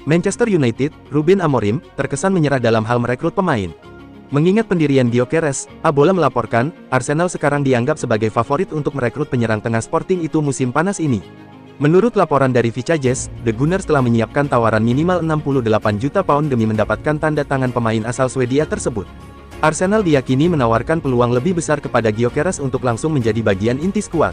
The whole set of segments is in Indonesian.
Manchester United, Ruben Amorim, terkesan menyerah dalam hal merekrut pemain. Mengingat pendirian Gyökeres, Abola melaporkan, Arsenal sekarang dianggap sebagai favorit untuk merekrut penyerang tengah Sporting itu musim panas ini. Menurut laporan dari Vicajes, The Gunners telah menyiapkan tawaran minimal 68 juta pound demi mendapatkan tanda tangan pemain asal Swedia tersebut. Arsenal diyakini menawarkan peluang lebih besar kepada Gyökeres untuk langsung menjadi bagian inti skuad.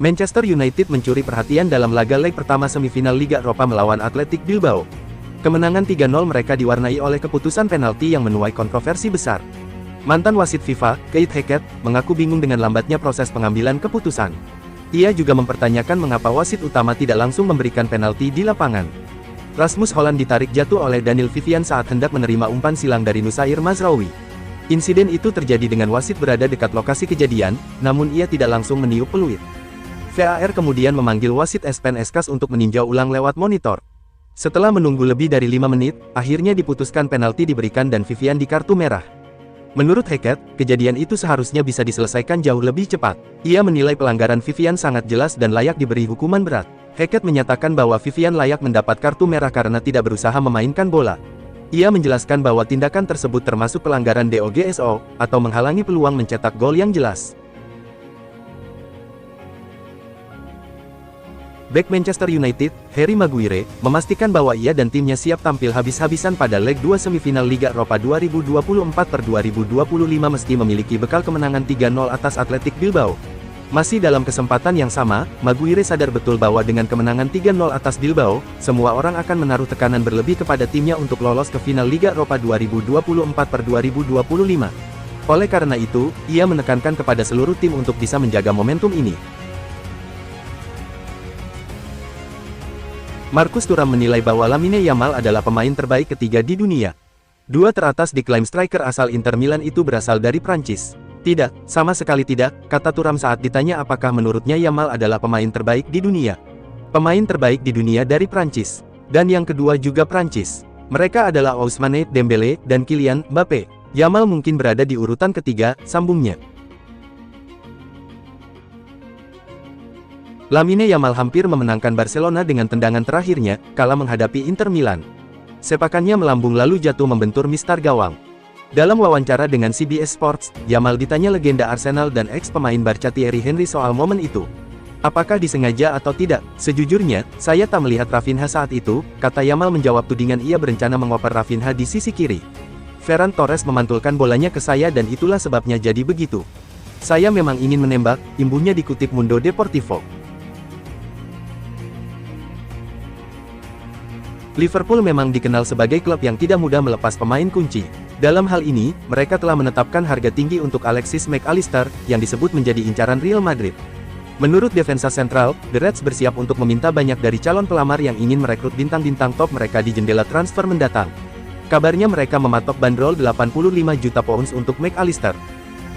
Manchester United mencuri perhatian dalam laga leg pertama semifinal Liga Eropa melawan Athletic Bilbao. Kemenangan 3-0 mereka diwarnai oleh keputusan penalti yang menuai kontroversi besar. Mantan wasit FIFA, Keith Hackett, mengaku bingung dengan lambatnya proses pengambilan keputusan. Ia juga mempertanyakan mengapa wasit utama tidak langsung memberikan penalti di lapangan. Rasmus Hojlund ditarik jatuh oleh Daniel Vivian saat hendak menerima umpan silang dari Nusair Mazraoui. Insiden itu terjadi dengan wasit berada dekat lokasi kejadian, namun ia tidak langsung meniup peluit. VAR kemudian memanggil wasit Espen Eskas untuk meninjau ulang lewat monitor. Setelah menunggu lebih dari 5 menit, akhirnya diputuskan penalti diberikan dan Vivian di kartu merah. Menurut Hackett, kejadian itu seharusnya bisa diselesaikan jauh lebih cepat. Ia menilai pelanggaran Vivian sangat jelas dan layak diberi hukuman berat. Hackett menyatakan bahwa Vivian layak mendapat kartu merah karena tidak berusaha memainkan bola. Ia menjelaskan bahwa tindakan tersebut termasuk pelanggaran DOGSO, atau menghalangi peluang mencetak gol yang jelas. Bek Manchester United, Harry Maguire, memastikan bahwa ia dan timnya siap tampil habis-habisan pada leg 2 semifinal Liga Eropa 2024/2025 meski memiliki bekal kemenangan 3-0 atas Athletic Bilbao. Masih dalam kesempatan yang sama, Maguire sadar betul bahwa dengan kemenangan 3-0 atas Bilbao, semua orang akan menaruh tekanan berlebih kepada timnya untuk lolos ke final Liga Eropa 2024/2025. Oleh karena itu, ia menekankan kepada seluruh tim untuk bisa menjaga momentum ini. Marcus Thuram menilai bahwa Lamine Yamal adalah pemain terbaik ketiga di dunia. Dua teratas diklaim striker asal Inter Milan itu berasal dari Prancis. Tidak, sama sekali tidak, kata Thuram saat ditanya apakah menurutnya Yamal adalah pemain terbaik di dunia. Pemain terbaik di dunia dari Prancis. Dan yang kedua juga Prancis. Mereka adalah Ousmane Dembele dan Kylian Mbappe. Yamal mungkin berada di urutan ketiga, sambungnya. Lamine Yamal hampir memenangkan Barcelona dengan tendangan terakhirnya, kala menghadapi Inter Milan. Sepakannya melambung lalu jatuh membentur mistar gawang. Dalam wawancara dengan CBS Sports, Yamal ditanya legenda Arsenal dan ex-pemain Barca Thierry Henry soal momen itu. Apakah disengaja atau tidak? Sejujurnya, saya tak melihat Rafinha saat itu, kata Yamal menjawab tudingan ia berencana mengoper Rafinha di sisi kiri. Ferran Torres memantulkan bolanya ke saya dan itulah sebabnya jadi begitu. Saya memang ingin menembak, imbuhnya dikutip Mundo Deportivo. Liverpool memang dikenal sebagai klub yang tidak mudah melepas pemain kunci. Dalam hal ini, mereka telah menetapkan harga tinggi untuk Alexis Mac Allister, yang disebut menjadi incaran Real Madrid. Menurut Defensa Central, The Reds bersiap untuk meminta banyak dari calon pelamar yang ingin merekrut bintang-bintang top mereka di jendela transfer mendatang. Kabarnya mereka mematok bandrol 85 juta pounds untuk Mac Allister.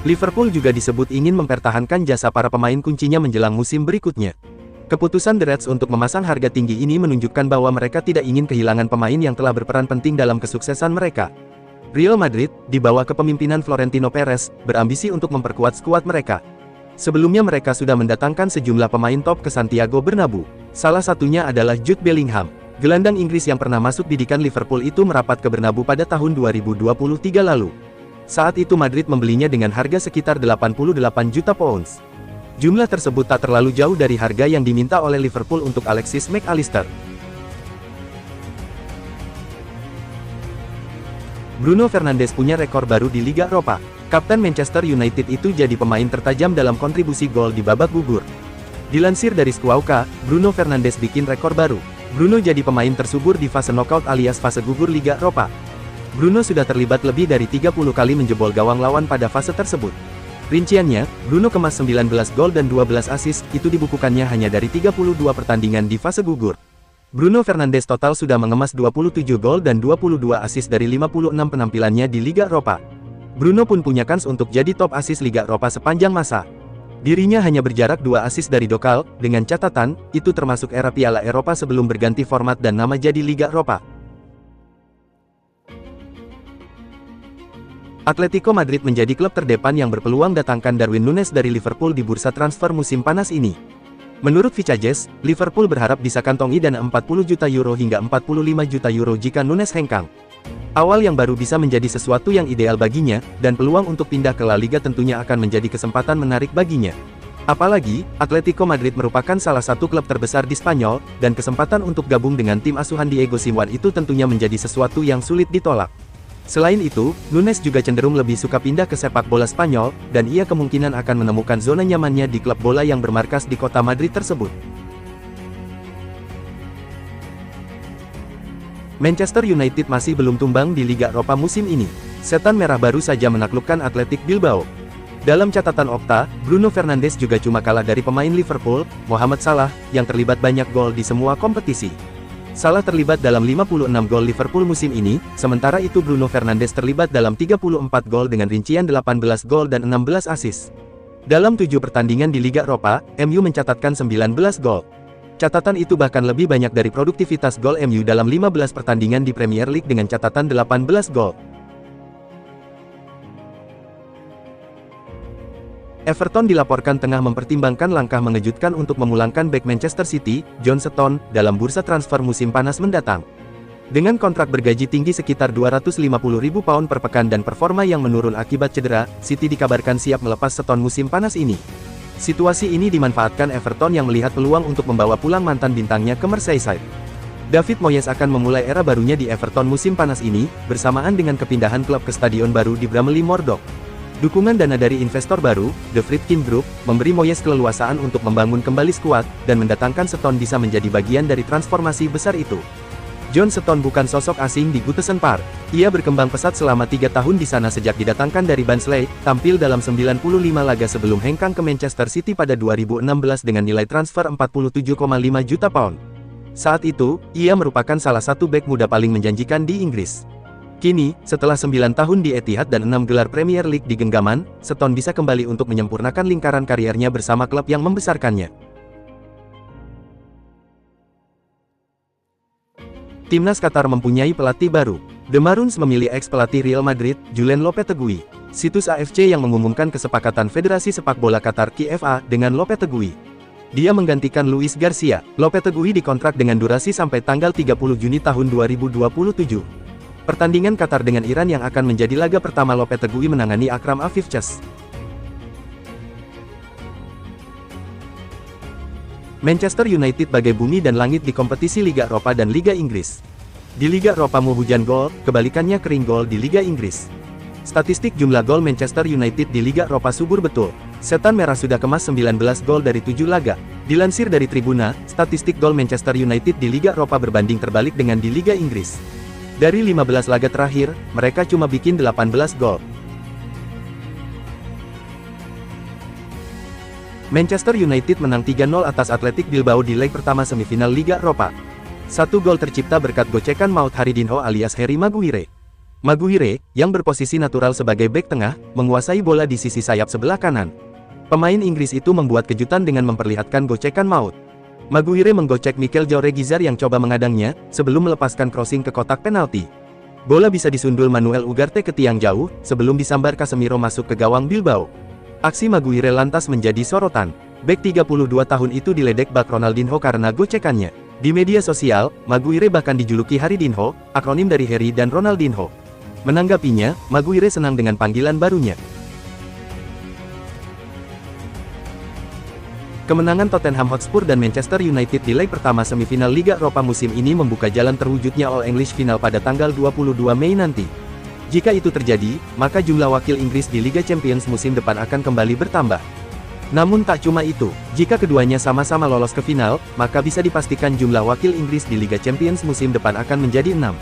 Liverpool juga disebut ingin mempertahankan jasa para pemain kuncinya menjelang musim berikutnya. Keputusan The Reds untuk memasang harga tinggi ini menunjukkan bahwa mereka tidak ingin kehilangan pemain yang telah berperan penting dalam kesuksesan mereka. Real Madrid, di bawah kepemimpinan Florentino Perez, berambisi untuk memperkuat skuad mereka. Sebelumnya mereka sudah mendatangkan sejumlah pemain top ke Santiago Bernabeu. Salah satunya adalah Jude Bellingham. Gelandang Inggris yang pernah masuk didikan Liverpool itu merapat ke Bernabeu pada tahun 2023 lalu. Saat itu Madrid membelinya dengan harga sekitar 88 juta pounds. Jumlah tersebut tak terlalu jauh dari harga yang diminta oleh Liverpool untuk Alexis Mac Allister. Bruno Fernandes punya rekor baru di Liga Eropa. Kapten Manchester United itu jadi pemain tertajam dalam kontribusi gol di babak gugur. Dilansir dari Squawka, Bruno Fernandes bikin rekor baru. Bruno jadi pemain tersubur di fase knockout alias fase gugur Liga Eropa. Bruno sudah terlibat lebih dari 30 kali menjebol gawang lawan pada fase tersebut. Rinciannya, Bruno kemas 19 gol dan 12 assist, itu dibukukannya hanya dari 32 pertandingan di fase gugur. Bruno Fernandes total sudah mengemas 27 gol dan 22 assist dari 56 penampilannya di Liga Eropa. Bruno pun punya kans untuk jadi top assist Liga Eropa sepanjang masa. Dirinya hanya berjarak 2 assist dari Dokal, dengan catatan, itu termasuk era Piala Eropa sebelum berganti format dan nama jadi Liga Eropa. Atletico Madrid menjadi klub terdepan yang berpeluang datangkan Darwin Núñez dari Liverpool di bursa transfer musim panas ini. Menurut Vicajes, Liverpool berharap bisa kantongi dana 40 juta euro hingga 45 juta euro jika Nunes hengkang. Awal yang baru bisa menjadi sesuatu yang ideal baginya, dan peluang untuk pindah ke La Liga tentunya akan menjadi kesempatan menarik baginya. Apalagi, Atletico Madrid merupakan salah satu klub terbesar di Spanyol, dan kesempatan untuk gabung dengan tim asuhan Diego Simeone itu tentunya menjadi sesuatu yang sulit ditolak. Selain itu, Nunes juga cenderung lebih suka pindah ke sepak bola Spanyol, dan ia kemungkinan akan menemukan zona nyamannya di klub bola yang bermarkas di kota Madrid tersebut. Manchester United masih belum tumbang di Liga Eropa musim ini. Setan merah baru saja menaklukkan Athletic Bilbao. Dalam catatan Opta, Bruno Fernandes juga cuma kalah dari pemain Liverpool, Mohamed Salah, yang terlibat banyak gol di semua kompetisi. Salah terlibat dalam 56 gol Liverpool musim ini, sementara itu Bruno Fernandes terlibat dalam 34 gol dengan rincian 18 gol dan 16 assist. Dalam 7 pertandingan di Liga Eropa, MU mencatatkan 19 gol. Catatan itu bahkan lebih banyak dari produktivitas gol MU dalam 15 pertandingan di Premier League dengan catatan 18 gol. Everton dilaporkan tengah mempertimbangkan langkah mengejutkan untuk memulangkan bek Manchester City, John Stones, dalam bursa transfer musim panas mendatang. Dengan kontrak bergaji tinggi sekitar 250.000 pound per pekan dan performa yang menurun akibat cedera, City dikabarkan siap melepas Stones musim panas ini. Situasi ini dimanfaatkan Everton yang melihat peluang untuk membawa pulang mantan bintangnya ke Merseyside. David Moyes akan memulai era barunya di Everton musim panas ini, bersamaan dengan kepindahan klub ke stadion baru di Bramley Moordock. Dukungan dana dari investor baru, The Friedkin Group, memberi Moyes keleluasaan untuk membangun kembali skuad, dan mendatangkan Stones bisa menjadi bagian dari transformasi besar itu. John Stones bukan sosok asing di Goodison Park. Ia berkembang pesat selama 3 tahun di sana sejak didatangkan dari Barnsley, tampil dalam 95 laga sebelum hengkang ke Manchester City pada 2016 dengan nilai transfer 47,5 juta pound. Saat itu, ia merupakan salah satu bek muda paling menjanjikan di Inggris. Kini, setelah 9 tahun di Etihad dan 6 gelar Premier League di genggaman, Stones bisa kembali untuk menyempurnakan lingkaran kariernya bersama klub yang membesarkannya. Timnas Qatar mempunyai pelatih baru. The Maroons memilih ex-pelatih Real Madrid, Julen Lopetegui. Situs AFC yang mengumumkan kesepakatan Federasi Sepak Bola Qatar (KFA) dengan Lopetegui. Dia menggantikan Luis Garcia. Lopetegui dikontrak dengan durasi sampai tanggal 30 Juni tahun 2027. Pertandingan Qatar dengan Iran yang akan menjadi laga pertama Lopetegui menangani Akram Afifchas. Manchester United bagai bumi dan langit di kompetisi Liga Eropa dan Liga Inggris. Di Liga Eropa hujan gol, kebalikannya kering gol di Liga Inggris. Statistik jumlah gol Manchester United di Liga Eropa subur betul. Setan merah sudah kemas 19 gol dari 7 laga. Dilansir dari Tribuna, statistik gol Manchester United di Liga Eropa berbanding terbalik dengan di Liga Inggris. Dari 15 laga terakhir, mereka cuma bikin 18 gol. Manchester United menang 3-0 atas Athletic Bilbao di leg pertama semifinal Liga Eropa. 1 gol tercipta berkat gocekan maut Haridinho alias Harry Maguire. Maguire, yang berposisi natural sebagai bek tengah, menguasai bola di sisi sayap sebelah kanan. Pemain Inggris itu membuat kejutan dengan memperlihatkan gocekan maut. Maguire menggocek Mikel Jorge-Gizar yang coba mengadangnya, sebelum melepaskan crossing ke kotak penalti. Bola bisa disundul Manuel Ugarte ke tiang jauh, sebelum disambar Casemiro masuk ke gawang Bilbao. Aksi Maguire lantas menjadi sorotan. Bek 32 tahun itu diledek bak Ronaldinho karena gocekannya. Di media sosial, Maguire bahkan dijuluki Haridinho, akronim dari Harry dan Ronaldinho. Menanggapinya, Maguire senang dengan panggilan barunya. Kemenangan Tottenham Hotspur dan Manchester United di leg pertama semifinal Liga Eropa musim ini membuka jalan terwujudnya All English Final pada tanggal 22 Mei nanti. Jika itu terjadi, maka jumlah wakil Inggris di Liga Champions musim depan akan kembali bertambah. Namun tak cuma itu, jika keduanya sama-sama lolos ke final, maka bisa dipastikan jumlah wakil Inggris di Liga Champions musim depan akan menjadi 6.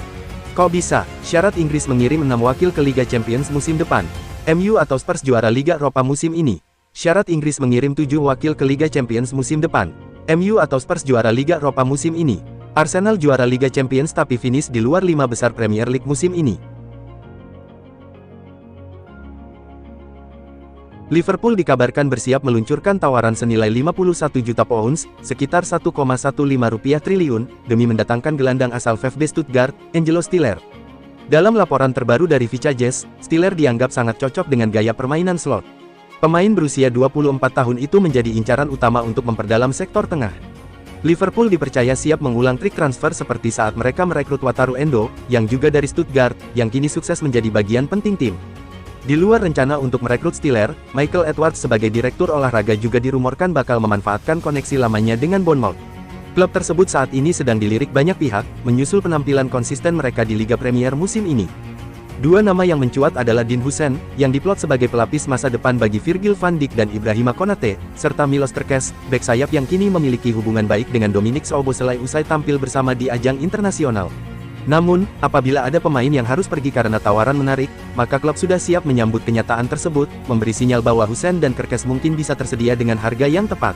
Kok bisa? Syarat Inggris mengirim 6 wakil ke Liga Champions musim depan. MU atau Spurs juara Liga Eropa musim ini. Syarat Inggris mengirim 7 wakil ke Liga Champions musim depan. MU atau Spurs juara Liga Eropa musim ini. Arsenal juara Liga Champions tapi finish di luar 5 besar Premier League musim ini. Liverpool dikabarkan bersiap meluncurkan tawaran senilai 51 juta pounds, sekitar 1,15 rupiah triliun, demi mendatangkan gelandang asal VfB Stuttgart, Angelo Stiller. Dalam laporan terbaru dari Vicajes, Stiller dianggap sangat cocok dengan gaya permainan Slot. Pemain berusia 24 tahun itu menjadi incaran utama untuk memperdalam sektor tengah. Liverpool dipercaya siap mengulang trik transfer seperti saat mereka merekrut Wataru Endo, yang juga dari Stuttgart, yang kini sukses menjadi bagian penting tim. Di luar rencana untuk merekrut Stiller, Michael Edwards sebagai direktur olahraga juga dirumorkan bakal memanfaatkan koneksi lamanya dengan Bournemouth. Klub tersebut saat ini sedang dilirik banyak pihak, menyusul penampilan konsisten mereka di Liga Premier musim ini. Dua nama yang mencuat adalah Dean Huijsen, yang diplot sebagai pelapis masa depan bagi Virgil van Dijk dan Ibrahima Konate, serta Milos Kerkez, bek sayap yang kini memiliki hubungan baik dengan Dominic Szoboszlai usai tampil bersama di ajang internasional. Namun, apabila ada pemain yang harus pergi karena tawaran menarik, maka klub sudah siap menyambut kenyataan tersebut, memberi sinyal bahwa Huijsen dan Kerkez mungkin bisa tersedia dengan harga yang tepat.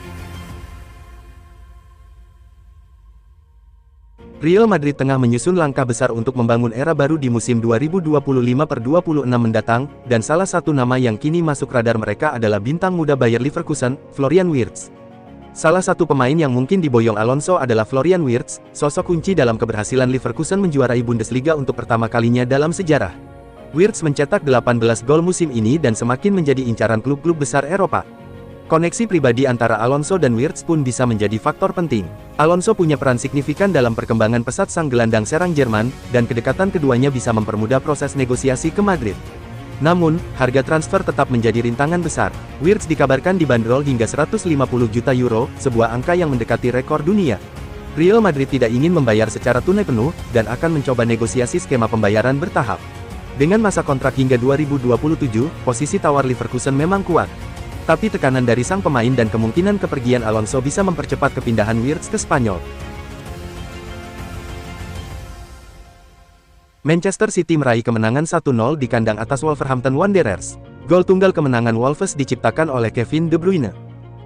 Real Madrid tengah menyusun langkah besar untuk membangun era baru di musim 2025-26 mendatang, dan salah satu nama yang kini masuk radar mereka adalah bintang muda Bayer Leverkusen, Florian Wirtz. Salah satu pemain yang mungkin diboyong Alonso adalah Florian Wirtz, sosok kunci dalam keberhasilan Leverkusen menjuarai Bundesliga untuk pertama kalinya dalam sejarah. Wirtz mencetak 18 gol musim ini dan semakin menjadi incaran klub-klub besar Eropa. Koneksi pribadi antara Alonso dan Wirtz pun bisa menjadi faktor penting. Alonso punya peran signifikan dalam perkembangan pesat sang gelandang serang Jerman, dan kedekatan keduanya bisa mempermudah proses negosiasi ke Madrid. Namun, harga transfer tetap menjadi rintangan besar. Wirtz dikabarkan dibanderol hingga 150 juta euro, sebuah angka yang mendekati rekor dunia. Real Madrid tidak ingin membayar secara tunai penuh, dan akan mencoba negosiasi skema pembayaran bertahap. Dengan masa kontrak hingga 2027, posisi tawar Leverkusen memang kuat. Tapi tekanan dari sang pemain dan kemungkinan kepergian Alonso bisa mempercepat kepindahan Wirtz ke Spanyol. Manchester City meraih kemenangan 1-0 di kandang atas Wolverhampton Wanderers. Gol tunggal kemenangan Wolves diciptakan oleh Kevin De Bruyne.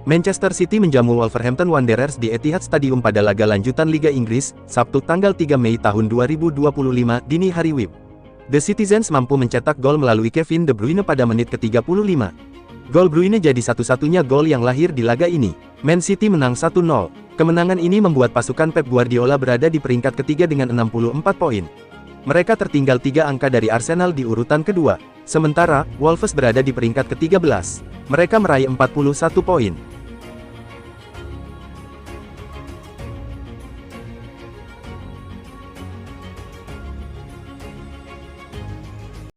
Manchester City menjamu Wolverhampton Wanderers di Etihad Stadium pada laga lanjutan Liga Inggris, Sabtu tanggal 3 Mei tahun 2025 dini hari WIB. The Citizens mampu mencetak gol melalui Kevin De Bruyne pada menit ke-35. Gol Bruyne jadi satu-satunya gol yang lahir di laga ini. Man City menang 1-0. Kemenangan ini membuat pasukan Pep Guardiola berada di peringkat ketiga dengan 64 poin. Mereka tertinggal 3 angka dari Arsenal di urutan kedua. Sementara, Wolves berada di peringkat ke-13. Mereka meraih 41 poin.